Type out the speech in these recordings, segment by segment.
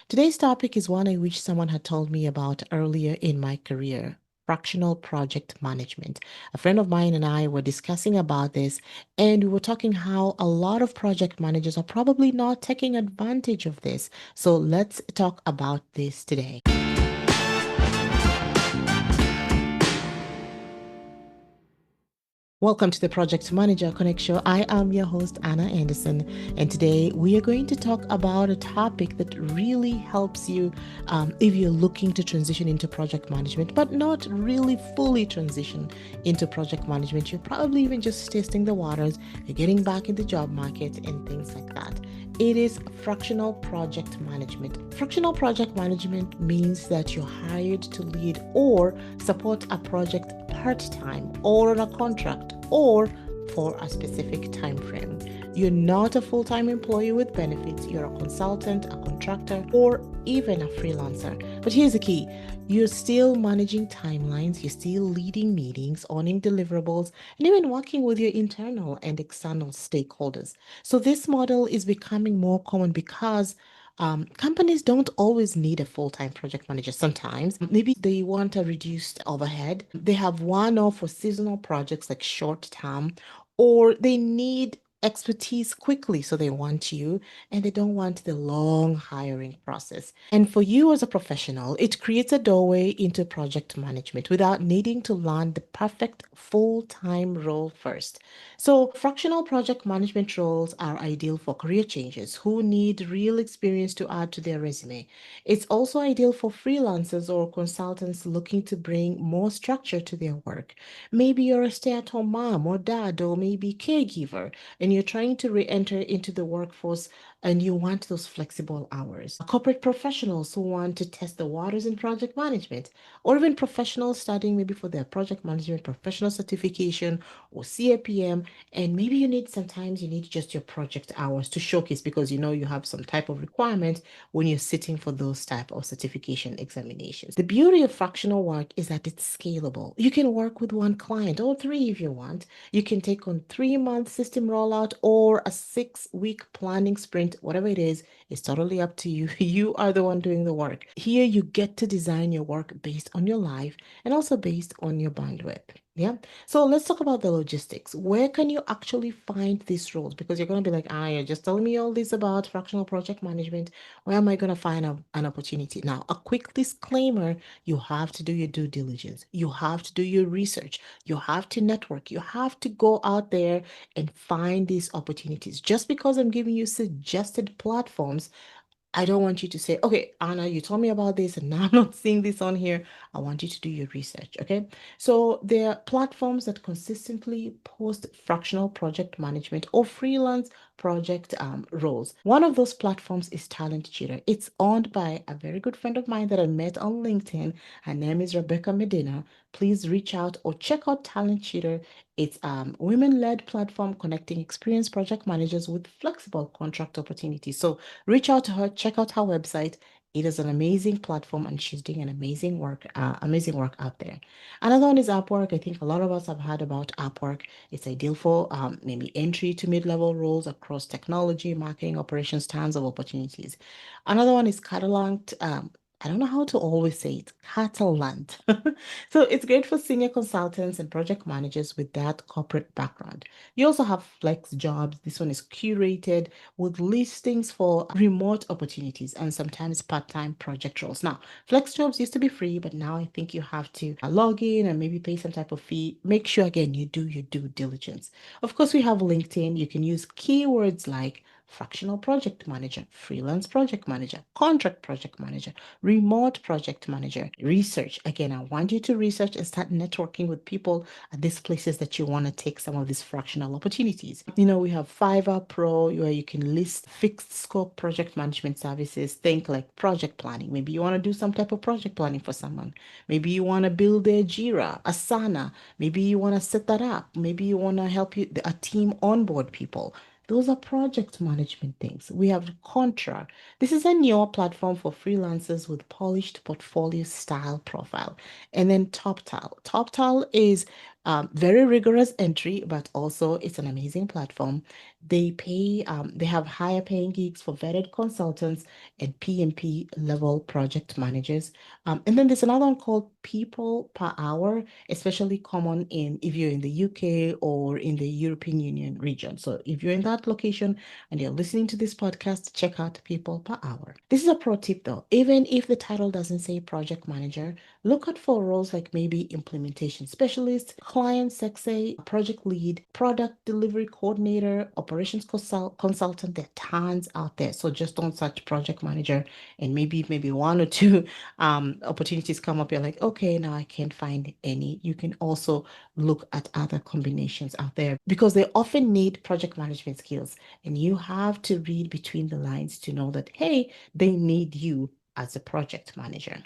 Today's topic is one I wish someone had told me about earlier in my career. Fractional project management. A friend of mine and I were discussing about this, and we were talking how a lot of project managers are probably not taking advantage of this. So let's talk about this today. Welcome to the Project Manager Connect Show. I am your host, Anna Anderson, and today we are going to talk about a topic that really helps you if you're looking to transition into project management, but not really fully transition into project management. You're probably even just testing the waters, you're getting back in the job market, and things like that. It is fractional project management. Fractional project management means that you're hired to lead or support a project part-time or on a contract or for a specific time frame. You're not a full-time employee with benefits. You're a consultant, a contractor, or even a freelancer. But here's the key. You're still managing timelines, you're still leading meetings, owning deliverables, and even working with your internal and external stakeholders. So this model is becoming more common because companies don't always need a full-time project manager. Sometimes maybe they want a reduced overhead. They have one-off or seasonal projects like short-term, or they need expertise quickly. So they want you and they don't want the long hiring process. And for you as a professional, it creates a doorway into project management without needing to land the perfect full-time role first. So, fractional project management roles are ideal for career changers who need real experience to add to their resume. It's also ideal for freelancers or consultants looking to bring more structure to their work. Maybe you're a stay-at-home mom or dad or maybe caregiver, and you're trying to re-enter into the workforce and you want those flexible hours. Corporate professionals who want to test the waters in project management, or even professionals studying maybe for their project management professional certification or CAPM, and maybe sometimes you need just your project hours to showcase because you know you have some type of requirement when you're sitting for those type of certification examinations. The beauty of fractional work is that it's scalable. You can work with one client or three if you want. You can take on 3 month system rollout or a 6 week planning sprint, whatever it is. It's totally up to you. You are the one doing the work. Here you get to design your work based on your life and also based on your bandwidth. Yeah. So let's talk about the logistics. Where can you actually find these roles? Because you're going to be like, you're just telling me all this about fractional project management. Where am I going to find an opportunity? Now, a quick disclaimer, you have to do your due diligence. You have to do your research. You have to network. You have to go out there and find these opportunities. Just because I'm giving you suggested platforms, I don't want you to say, okay, Anna, you told me about this and now I'm not seeing this on here. I want you to do your research, okay? So there are platforms that consistently post fractional project management or freelance project roles. One of those platforms is Talent Cheater. It's owned by a very good friend of mine that I met on LinkedIn. Her name is Rebecca Medina. Please reach out or check out Talent Cheater. It's a women-led platform connecting experienced project managers with flexible contract opportunities. So reach out to her, check out her website. It is an amazing platform and she's doing an amazing work out there. Another one is Upwork. I think a lot of us have heard about Upwork. It's ideal for maybe entry to mid-level roles across technology, marketing, operations, tons of opportunities. Another one is Catalant. I don't know how to always say it, Catalant. So it's great for senior consultants and project managers with that corporate background. You also have Flex Jobs. This one is curated with listings for remote opportunities and sometimes part-time project roles. Now, Flex Jobs used to be free, but now I think you have to log in and maybe pay some type of fee. Make sure again you do your due diligence. Of course, we have LinkedIn. You can use keywords like fractional project manager, freelance project manager, contract project manager, remote project manager, research. Again, I want you to research and start networking with people at these places that you want to take some of these fractional opportunities. You know, we have Fiverr Pro where you can list fixed scope project management services. Think like project planning. Maybe you want to do some type of project planning for someone. Maybe you want to build a Jira, Asana. Maybe you want to set that up. Maybe you want to help a team onboard people. Those are project management things. We have Contra. This is a newer platform for freelancers with polished portfolio style profile. And then TopTal. TopTal is Very rigorous entry, but also it's an amazing platform. They have higher paying gigs for vetted consultants and PMP level project managers. And then there's another one called People Per Hour, especially common if you're in the UK or in the European Union region. So if you're in that location and you're listening to this podcast, check out People Per Hour. This is a pro tip though. Even if the title doesn't say project manager, look out for roles like maybe implementation specialist, client success, project lead, product delivery coordinator, operations consultant. There are tons out there. So just don't search project manager and maybe one or two opportunities come up. You're like, okay, now I can't find any. You can also look at other combinations out there because they often need project management skills. And you have to read between the lines to know that, hey, they need you as a project manager.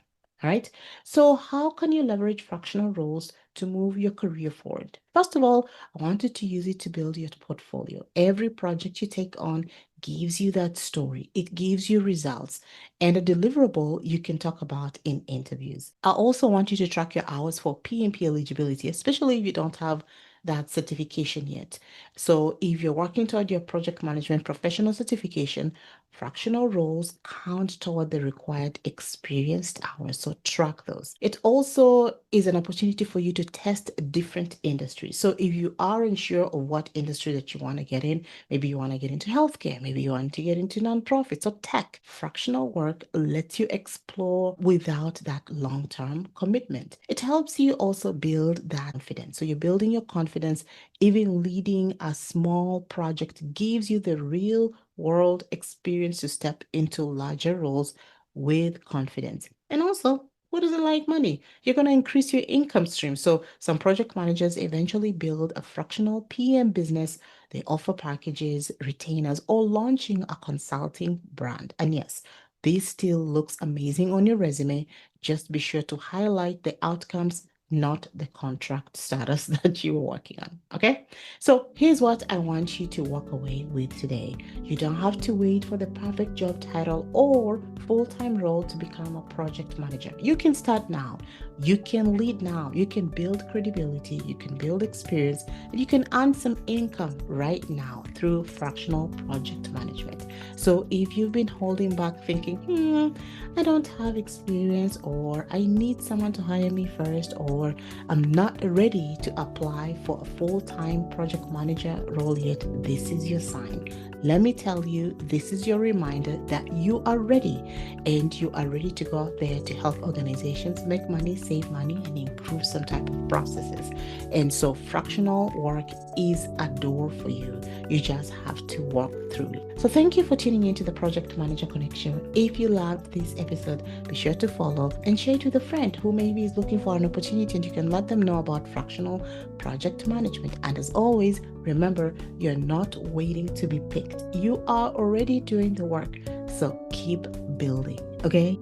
All right. So, how can you leverage fractional roles to move your career forward? First of all, I wanted to use it to build your portfolio. Every project you take on gives you that story, it gives you results and a deliverable you can talk about in interviews. I also want you to track your hours for PMP eligibility, especially if you don't have that certification yet. So, if you're working toward your project management professional certification, fractional roles count toward the required experienced hours, so track those. It also is an opportunity for you to test different industries. So if you are unsure of what industry that you want to get in, maybe you want to get into healthcare, maybe you want to get into nonprofits or tech, fractional work lets you explore without that long-term commitment. It helps you also build that confidence. So you're building your confidence. Even leading a small project gives you the real world experience to step into larger roles with confidence. And also, who doesn't like money? You're going to increase your income stream. So, some project managers eventually build a fractional PM business. They offer packages, retainers, or launching a consulting brand. And yes, this still looks amazing on your resume. Just be sure to highlight the outcomes, not the contract status that you were working on. Okay? So here's what I want you to walk away with today. You don't have to wait for the perfect job title or full-time role to become a project manager. You can start now. You can lead now. You can build credibility. You can build experience. And you can earn some income right now through fractional project management. So if you've been holding back thinking, I don't have experience, or I need someone to hire me first, or I'm not ready to apply for a full-time project manager role yet, this is your sign. Let me tell you, this is your reminder that you are ready, and you are ready to go out there to help organizations make money, save money, and improve some type of processes. And so fractional work is a door for you. You just have to walk through it. So thank you for tuning into the Project Manager Connection. If you loved this episode, be sure to follow and share it with a friend who maybe is looking for an opportunity, and you can let them know about fractional project management. And as always, remember, you're not waiting to be picked. You are already doing the work. So keep building, okay?